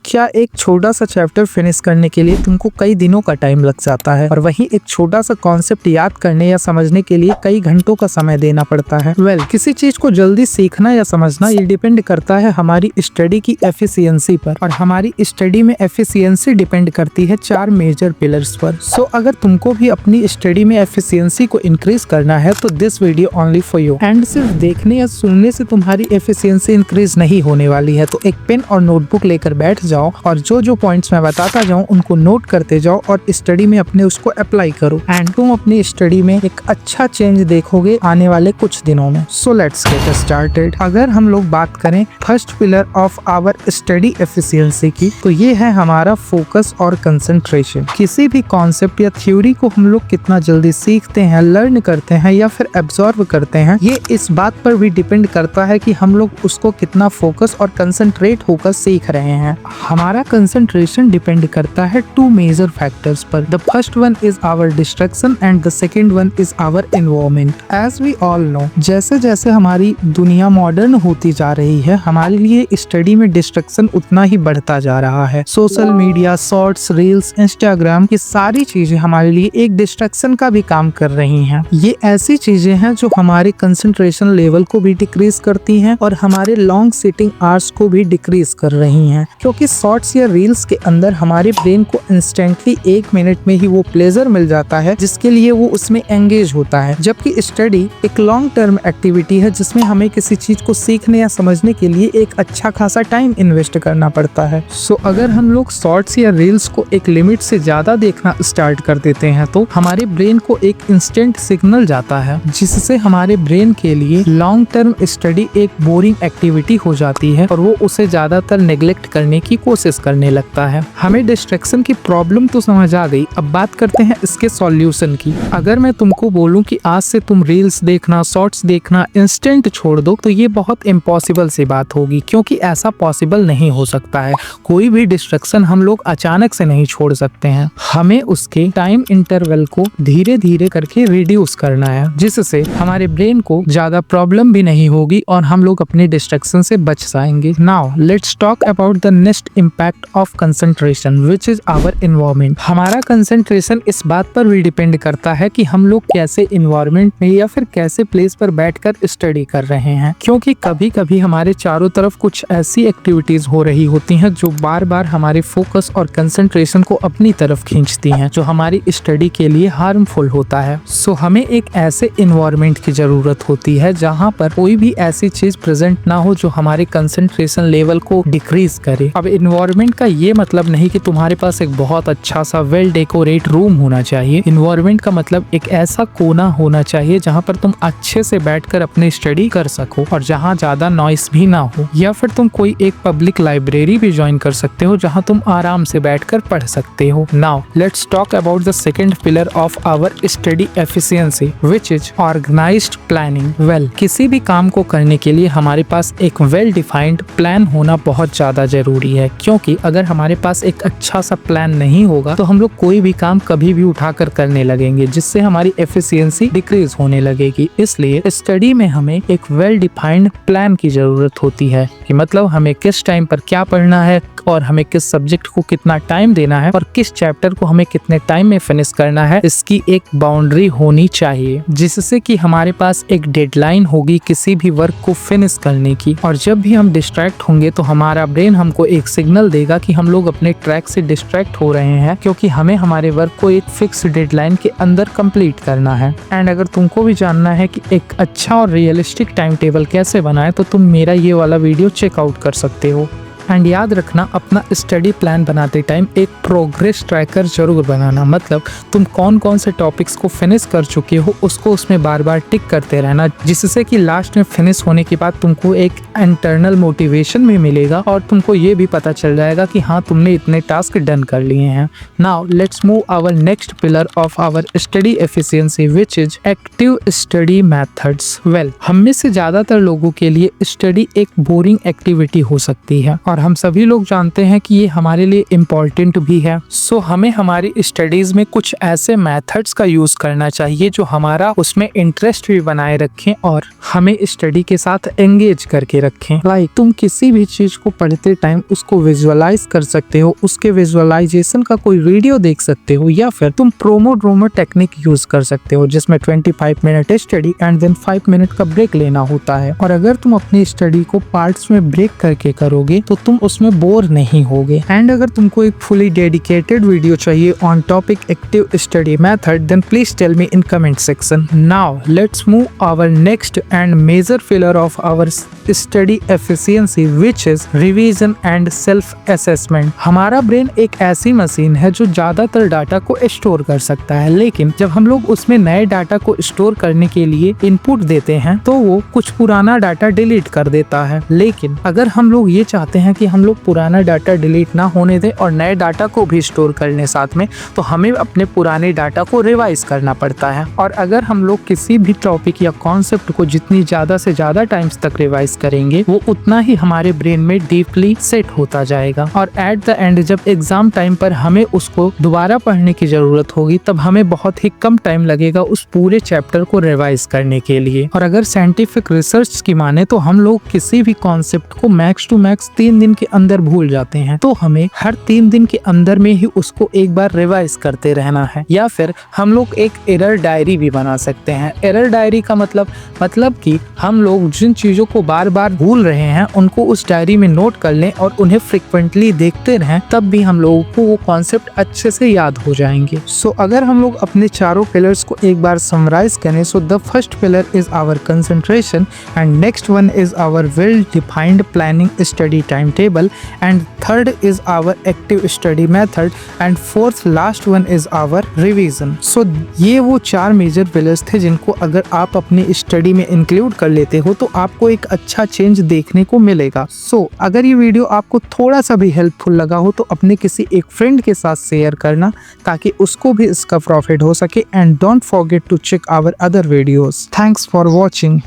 क्या एक छोटा सा चैप्टर फिनिश करने के लिए तुमको कई दिनों का टाइम लग जाता है और वहीं एक छोटा सा कॉन्सेप्ट याद करने या समझने के लिए कई घंटों का समय देना पड़ता है। किसी चीज को जल्दी सीखना या समझना ये डिपेंड करता है हमारी स्टडी की एफिशिएंसी पर, और हमारी स्टडी में एफिशिएंसी डिपेंड करती है 4 मेजर पिलर्स पर। सो अगर तुमको भी अपनी स्टडी में एफिशिएंसी को इंक्रीज करना है तो this video only for you. And सिर्फ देखने या सुनने से तुम्हारी एफिशिएंसी इंक्रीज नहीं होने वाली है, तो एक पेन और नोटबुक लेकर बैठ जाओ और जो पॉइंट्स मैं बताता जाऊं उनको नोट करते जाओ और स्टडी में अपने उसको अप्लाई करो एंड तुम अपनी स्टडी में एक अच्छा चेंज देखोगे आने वाले कुछ दिनों में। So let's get started. अगर हम लोग बात करें first pillar of our study efficiency की, तो ये है हमारा फोकस और कंसंट्रेशन। किसी भी कॉन्सेप्ट या थ्योरी को हम लोग कितना जल्दी सीखते हैं, लर्न करते हैं या फिर एब्जॉर्ब करते हैं, ये इस बात पर भी डिपेंड करता है कि हम लोग उसको कितना फोकस और कंसंट्रेट होकर सीख रहे हैं। हमारा कंसंट्रेशन डिपेंड करता है 2 मेजर फैक्टर्स पर। The first one is our distraction and the second one is our environment. As we all know, जैसे जैसे हमारी दुनिया मॉडर्न होती जा रही है, हमारे लिए स्टडी में डिस्ट्रैक्शन उतना ही बढ़ता जा रहा है। Social media, shorts, reels, Instagram, ये सारी चीजें हमारे लिए एक डिस्ट्रैक्शन का भी काम कर रही हैं। ये ऐसी चीजें हैं जो हमारे कंसंट्रेशन लेवल को भी डिक्रीज करती हैं और हमारे लॉन्ग सिटिंग आवर्स को भी डिक्रीज कर रही हैं, क्योंकि शॉर्ट्स या रील्स के अंदर हमारे ब्रेन को इंस्टेंटली 1 मिनट में ही वो प्लेजर मिल जाता है जिसके लिए वो उसमें एंगेज होता है, जबकि स्टडी एक लॉन्ग टर्म एक्टिविटी है जिसमें हमें किसी चीज को सीखने या समझने के लिए एक अच्छा खासा टाइम इन्वेस्ट करना पड़ता है। सो अगर हम लोग शॉर्ट्स या रील्स को एक लिमिट से ज्यादा देखना स्टार्ट कर देते हैं तो हमारे ब्रेन को एक इंस्टेंट सिग्नल जाता है जिससे हमारे ब्रेन के लिए लॉन्ग टर्म स्टडी एक बोरिंग एक्टिविटी हो जाती है और वो उसे ज्यादातर नेग्लेक्ट करने की कोशिश करने लगता है। हमें डिस्ट्रैक्शन की प्रॉब्लम तो समझ आ गई, अब बात करते हैं इसके सॉल्यूशन की। अगर मैं तुमको बोलूं कि आज से तुम रील्स देखना, शॉर्ट्स देखना इंस्टेंट छोड़ दो, तो ये बहुत इम्पॉसिबल सी बात होगी, क्योंकि ऐसा पॉसिबल नहीं हो सकता है। कोई भी डिस्ट्रैक्शन हम लोग अचानक से नहीं छोड़ सकते हैं, हमें उसके टाइम इंटरवल को धीरे धीरे करके रिड्यूस करना है, जिससे हमारे ब्रेन को ज्यादा प्रॉब्लम भी नहीं होगी और हम लोग अपने डिस्ट्रैक्शन से बच जाएंगे। Now let's talk about the next impact of concentration which is our environment. हमारा कंसंट्रेशन इस बात पर भी डिपेंड करता है कि हम लोग कैसे एनवायरनमेंट में या फिर कैसे प्लेस पर बैठकर स्टडी कर रहे हैं, क्योंकि कभी कभी हमारे चारों तरफ कुछ ऐसी एक्टिविटीज हो रही होती हैं जो बार बार हमारे फोकस और कंसंट्रेशन को अपनी तरफ खींचती हैं, जो हमारी स्टडी के लिए हार्मफुल होता है। सो हमें एक ऐसे एनवायरनमेंट की जरूरत होती है जहाँ पर कोई भी ऐसी चीज प्रेजेंट ना हो जो हमारे कंसंट्रेशन लेवल को डिक्रीज करे। अब एनवायरनमेंट का ये मतलब नहीं कि तुम्हारे पास एक बहुत अच्छा सा वेल डेकोरेट रूम होना चाहिए। एनवायरनमेंट का मतलब एक ऐसा कोना होना चाहिए जहाँ पर तुम अच्छे से बैठकर अपनी स्टडी कर सको और जहाँ ज्यादा नॉइस भी ना हो, या फिर तुम कोई एक पब्लिक लाइब्रेरी भी ज्वाइन कर सकते हो जहाँ तुम आराम से बैठकर पढ़ सकते हो। Now let's talk about the second pillar of our study efficiency which is organised planning. किसी भी काम को करने के लिए हमारे पास एक वेल डिफाइंड प्लान होना बहुत ज्यादा जरूरी है, क्योंकि अगर हमारे पास एक अच्छा सा प्लान नहीं होगा तो हम लोग कोई भी काम कभी भी उठाकर करने लगेंगे, जिससे हमारी एफिशिएंसी डिक्रीज होने लगेगी। इसलिए स्टडी में हमें एक वेल डिफाइंड प्लान की जरूरत होती है, कि मतलब हमें किस टाइम पर क्या पढ़ना है और हमें किस सब्जेक्ट को कितना टाइम देना है और किस चैप्टर को हमें कितने टाइम में फिनिश करना है, इसकी एक बाउंड्री होनी चाहिए, जिससे कि हमारे पास एक डेडलाइन होगी किसी भी वर्क को फिनिश करने की। और जब भी हम डिस्ट्रैक्ट होंगे तो हमारा ब्रेन हमको एक सिग्नल देगा कि हम लोग अपने ट्रैक से डिस्ट्रैक्ट हो रहे हैं, क्योंकि हमें हमारे वर्क को एक फिक्स डेडलाइन के अंदर कंप्लीट करना है। एंड अगर तुमको भी जानना है कि एक अच्छा और रियलिस्टिक टाइम टेबल कैसे बनाए, तो तुम मेरा ये वाला वीडियो चेकआउट कर सकते हो। एंड याद रखना, अपना स्टडी प्लान बनाते टाइम एक प्रोग्रेस ट्रैकर जरूर बनाना, मतलब तुम कौन कौन से टॉपिक्स को फिनिश कर चुके हो उसको उसमें बार बार टिक करते रहना, जिससे कि लास्ट में फिनिश होने के बाद तुमको एक इंटरनल मोटिवेशन भी मिलेगा और तुमको ये भी पता चल जाएगा कि हाँ, तुमने इतने टास्क डन कर लिए हैं। Now let's move our next pillar of our study efficiency which is active study methods. हम में से ज्यादातर लोगों के लिए स्टडी एक बोरिंग एक्टिविटी हो सकती है और और हम सभी लोग जानते हैं कि ये हमारे लिए इम्पोर्टेंट भी है। सो हमें हमारी स्टडीज में कुछ ऐसे मेथड्स का यूज करना चाहिए जो हमारा उसमें इंटरेस्ट भी बनाए रखें और हमें स्टडी के साथ एंगेज करके रखें। लाइक तुम किसी भी चीज को पढ़ते टाइम उसको विजुअलाइज कर सकते हो, उसके विजुअलाइजेशन का कोई वीडियो देख सकते हो, या फिर तुम प्रोमोड्रोमो टेक्निक यूज कर सकते हो जिसमें 25 minute study and then 5 minute का ब्रेक लेना होता है। और अगर तुम अपनी स्टडी को पार्ट्स में ब्रेक करके करोगे तो तुम उसमें बोर नहीं होगे। एंड अगर तुमको एक फुली डेडिकेटेड वीडियो चाहिए on topic active study method then please tell me in comment section. Now let's move our next and major pillar of our study efficiency which is revision and self assessment. हमारा brain एक ऐसी machine है जो ज्यादातर data को store कर सकता है, लेकिन जब हम लोग उसमें नए डाटा को स्टोर करने के लिए इनपुट देते हैं तो वो कुछ पुराना डाटा डिलीट कर देता है। लेकिन अगर हम लोग ये चाहते हैं कि हम लोग पुराना डाटा डिलीट ना होने दें और नए डाटा को भी स्टोर करने साथ में, तो हमें अपने पुराने डाटा को रिवाइज करना पड़ता है। और अगर हम लोग किसी भी टॉपिक या कॉन्सेप्ट को जितनी ज्यादा से ज्यादा टाइम्स तक रिवाइज करेंगे वो उतना ही हमारे ब्रेन में डीपली सेट होता जाएगा। और एट द एंड जब एग्जाम टाइम पर हमें उसको दोबारा पढ़ने की जरूरत होगी तब हमें बहुत ही कम टाइम लगेगा उस पूरे चैप्टर को रिवाइज करने के लिए। और अगर साइंटिफिक रिसर्च की माने तो हम लोग किसी भी कॉन्सेप्ट को मैक्स टू मैक्स 3 दिन के अंदर भूल जाते हैं, तो हमें हर 3 दिन के अंदर में ही उसको एक बार रिवाइज करते रहना है। या फिर हम लोग एक एरर डायरी भी बना सकते हैं। एरर डायरी का मतलब कि हम लोग जिन चीजों को बार बार भूल रहे हैं उनको उस डायरी में नोट कर लें और उन्हें फ्रिक्वेंटली देखते रहें, तब भी हम लोगों को वो कॉन्सेप्ट अच्छे से याद हो जाएंगे। सो अगर हम लोग अपने चारों पिलर्स को एक बार समराइज करें, so the first pillar is our concentration and next one is our well defined planning study time table and third is our active study method and fourth last one is our revision. So ये वो 4 major pillars थे जिनको अगर आप अपनी study में include कर लेते हो तो आपको एक अच्छा चेंज देखने को मिलेगा। सो अगर ये वीडियो आपको थोड़ा सा भी हेल्पफुल लगा हो तो अपने किसी एक फ्रेंड के साथ शेयर करना ताकि उसको भी इसका प्रॉफिट हो सके। And don't forget to check our other videos. Thanks for watching.